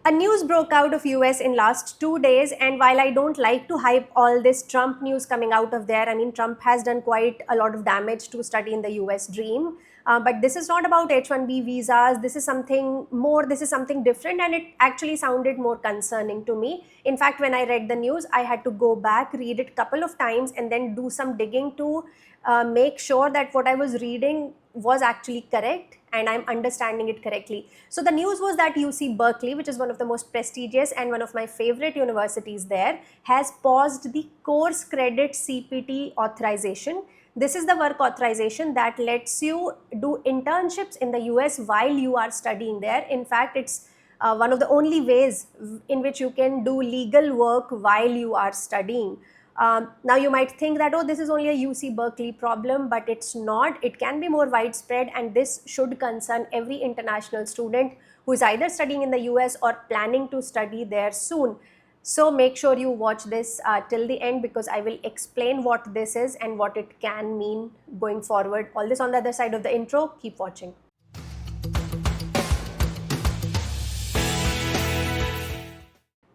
A news broke out of US in last 2 days, and while I don't like to hype all this Trump news coming out of there, I mean Trump has done quite a lot of damage to study in the US dream. But this is not about H1B visas. This is something more. This is something different, and it actually sounded more concerning to me. In fact, when I read the news, I had to go back, read it a couple of times, and then do some digging to make sure that what I was reading was actually correct and I'm understanding it correctly. So the news was that UC Berkeley, which is one of the most prestigious and one of my favorite universities there, has paused the course credit CPT authorization. This is the work authorization that lets you do internships in the US while you are studying there. In fact, it's one of the only ways in which you can do legal work while you are studying. Now you might think that, oh, this is only a UC Berkeley problem, but it's not. It can be more widespread, and this should concern every international student who is either studying in the US or planning to study there soon. So make sure you watch this till the end, because I will explain what this is and what it can mean going forward. All this on the other side of the intro. Keep watching.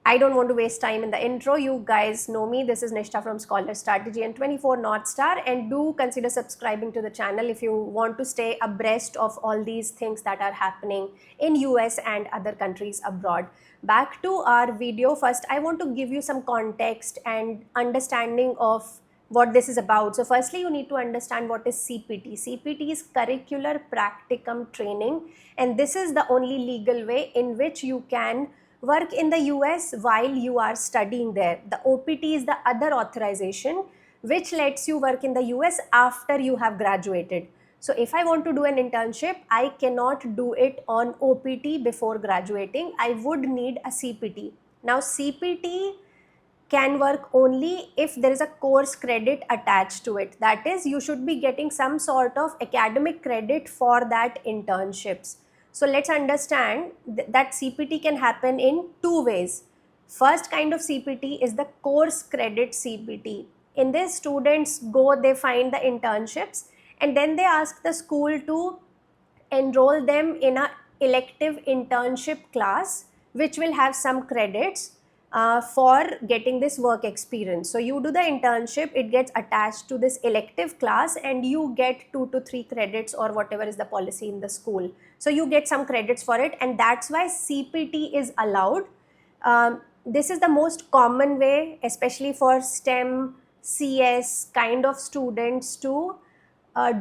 I don't want to waste time in the intro. You guys know me. This is Nishta from Scholar Strategy and 24 North Star, and do consider subscribing to the channel if you want to stay abreast of all these things that are happening in US and other countries abroad. Back to our video. First, I want to give you some context and understanding of what this is about. So firstly, you need to understand what is CPT. CPT is Curricular Practicum Training, and this is the only legal way in which you can work in the US while you are studying there. The OPT is the other authorization which lets you work in the US after you have graduated. So if I want to do an internship, I cannot do it on OPT before graduating. I would need a CPT. Now CPT can work only if there is a course credit attached to it. That is, you should be getting some sort of academic credit for that internships. So let's understand that CPT can happen in two ways. First kind of CPT is the course credit CPT. In this, students go, they find the internships, and then they ask the school to enroll them in an elective internship class, which will have some credits for getting this work experience. So you do the internship, it gets attached to this elective class, and you get 2 to 3 credits or whatever is the policy in the school. So you get some credits for it, and that's why CPT is allowed. This is the most common way, especially for STEM, CS kind of students to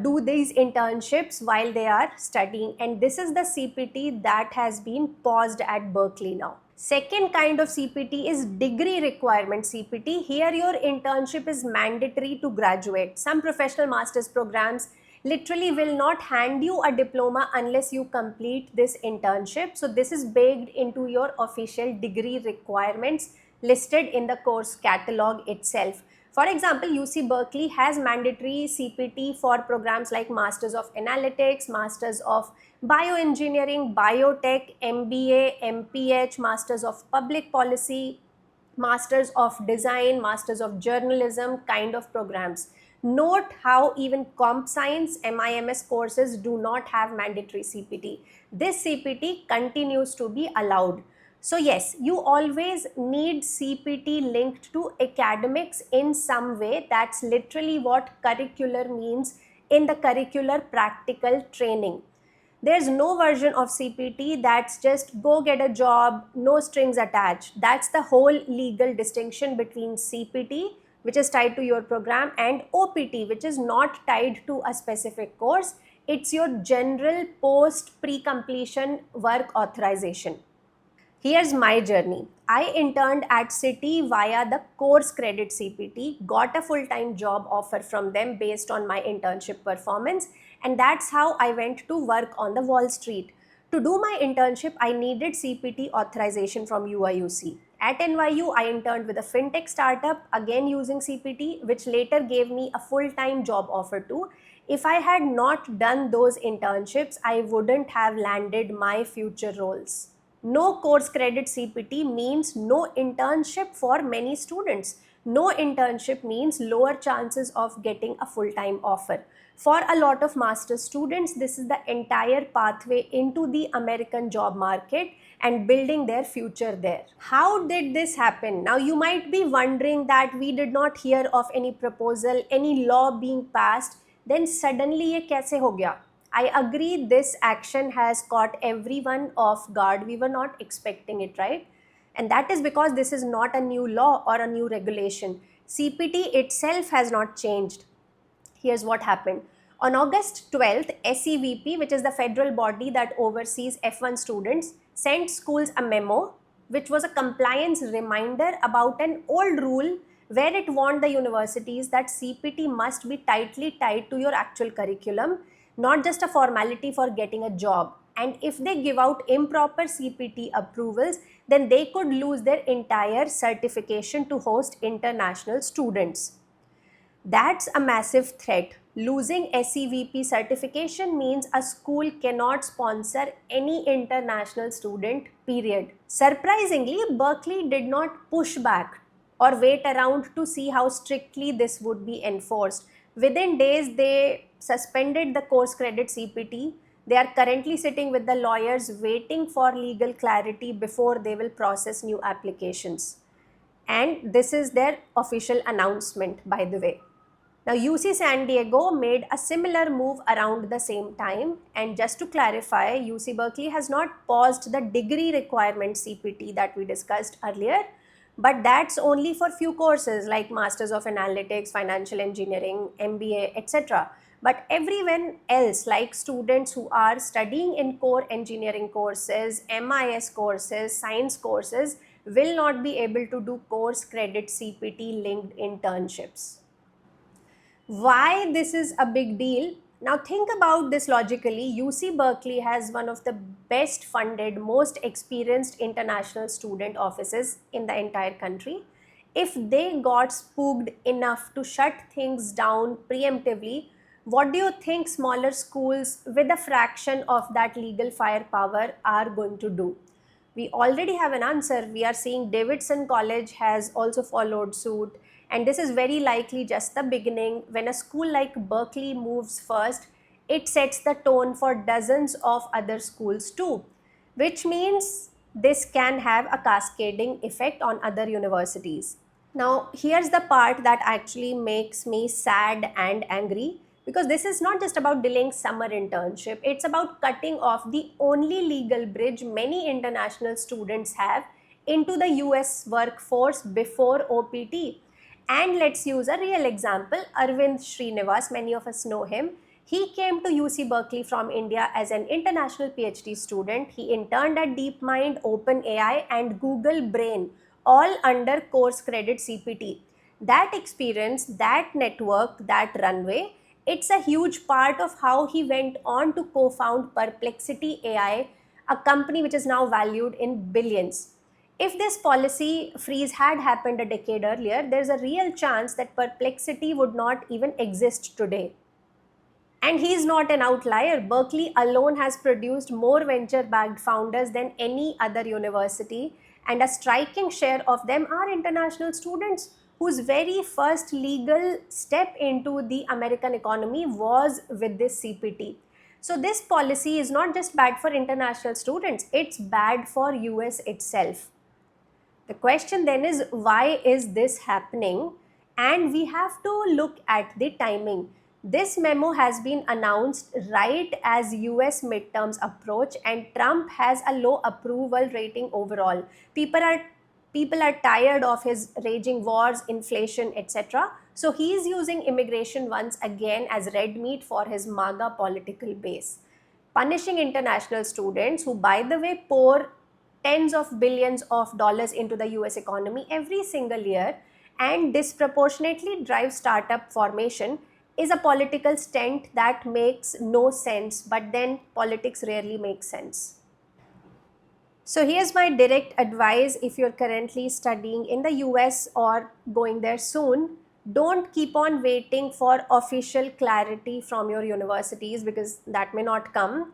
do these internships while they are studying, and this is the CPT that has been paused at Berkeley now. Second kind of CPT is degree requirement CPT. Here your internship is mandatory to graduate. Some professional master's programs literally will not hand you a diploma unless you complete this internship. So this is baked into your official degree requirements listed in the course catalog itself. For example, UC Berkeley has mandatory CPT for programs like Masters of Analytics, Masters of Bioengineering, Biotech, MBA, MPH, Masters of Public Policy, Masters of Design, Masters of Journalism kind of programs. Note how even Comp Science, MIMS courses do not have mandatory CPT. This CPT continues to be allowed. So yes, you always need CPT linked to academics in some way. That's literally what curricular means in the curricular practical training. There's no version of CPT that's just go get a job, no strings attached. That's the whole legal distinction between CPT, which is tied to your program, and OPT, which is not tied to a specific course. It's your general post pre-completion work authorization. Here's my journey. I interned at Citi via the course credit CPT, got a full-time job offer from them based on my internship performance, and that's how I went to work on the Wall Street. To do my internship, I needed CPT authorization from UIUC. At NYU, I interned with a fintech startup, again using CPT, which later gave me a full-time job offer too. If I had not done those internships, I wouldn't have landed my future roles. No course credit CPT means no internship for many students. No internship means lower chances of getting a full-time offer. For a lot of master's students, this is the entire pathway into the American job market, and building their future there. How did this happen? Now you might be wondering that we did not hear of any proposal, any law being passed, then suddenly ye kaise ho gaya? I agree this action has caught everyone off guard. We were not expecting it, right? And that is because this is not a new law or a new regulation. CPT itself has not changed. Here's what happened. On August 12th, SEVP, which is the federal body that oversees F1 students, sent schools a memo which was a compliance reminder about an old rule where it warned the universities that CPT must be tightly tied to your actual curriculum, not just a formality for getting a job. And if they give out improper CPT approvals, then they could lose their entire certification to host international students. That's a massive threat. Losing SEVP certification means a school cannot sponsor any international student, period. Surprisingly, Berkeley did not push back or wait around to see how strictly this would be enforced. Within days, they suspended the course credit CPT. They are currently sitting with the lawyers waiting for legal clarity before they will process new applications. And this is their official announcement, by the way. Now, UC San Diego made a similar move around the same time. And just to clarify, UC Berkeley has not paused the degree requirement CPT that we discussed earlier, but that's only for few courses like Masters of Analytics, Financial Engineering, MBA, etc. But everyone else, like students who are studying in core engineering courses, MIS courses, science courses, will not be able to do course credit CPT linked internships. Why this is a big deal? Now think about this logically. UC Berkeley has one of the best funded, most experienced international student offices in the entire country. If they got spooked enough to shut things down preemptively, what do you think smaller schools with a fraction of that legal firepower are going to do? We already have an answer. We are seeing Davidson College has also followed suit. And this is very likely just the beginning. When a school like Berkeley moves first, it sets the tone for dozens of other schools too, which means this can have a cascading effect on other universities. Now, here's the part that actually makes me sad and angry, because this is not just about delaying summer internship, it's about cutting off the only legal bridge many international students have into the US workforce before OPT. And let's use a real example. Arvind Srinivas, many of us know him. He came to UC Berkeley from India as an international PhD student. He interned at DeepMind, OpenAI, and Google Brain, all under course credit CPT. That experience, that network, that runway, it's a huge part of how he went on to co-found Perplexity AI, a company which is now valued in billions. If this policy freeze had happened a decade earlier, there's a real chance that Perplexity would not even exist today. And he's not an outlier. Berkeley alone has produced more venture-backed founders than any other university, and a striking share of them are international students whose very first legal step into the American economy was with this CPT. So this policy is not just bad for international students, it's bad for US itself. The question then is, why is this happening? And we have to look at the timing. This memo has been announced right as US midterms approach, and Trump has a low approval rating overall. People are tired of his raging wars, inflation, etc. So he is using immigration once again as red meat for his MAGA political base. Punishing international students who, by the way, pour tens of billions of dollars into the US economy every single year and disproportionately drive startup formation is a political stunt that makes no sense, but then politics rarely makes sense. So here's my direct advice if you're currently studying in the US or going there soon. Don't keep on waiting for official clarity from your universities, because that may not come.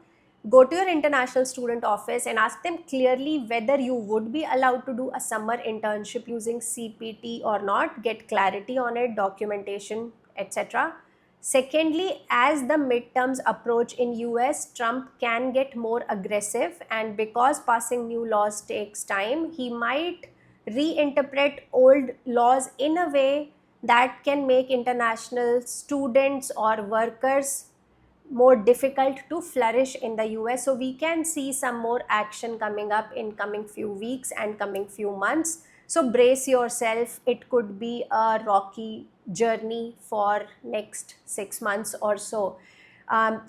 Go to your international student office and ask them clearly whether you would be allowed to do a summer internship using CPT or not. Get clarity on it, documentation, etc. Secondly, as the midterms approach in US, Trump can get more aggressive, and because passing new laws takes time, he might reinterpret old laws in a way that can make international students or workers more difficult to flourish in the US. So we can see some more action coming up in coming few weeks and coming few months. So brace yourself. It could be a rocky journey for next 6 months or so.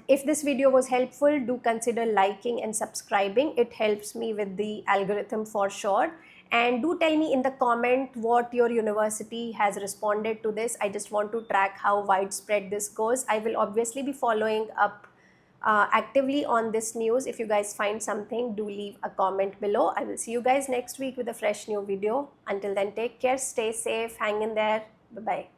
If this video was helpful, do consider liking and subscribing. It helps me with the algorithm for sure. And do tell me in the comment what your university has responded to this. I just want to track how widespread this goes. I will obviously be following up actively on this news. If you guys find something, do leave a comment below. I will see you guys next week with a fresh new video. Until then, take care, stay safe, hang in there. Bye-bye.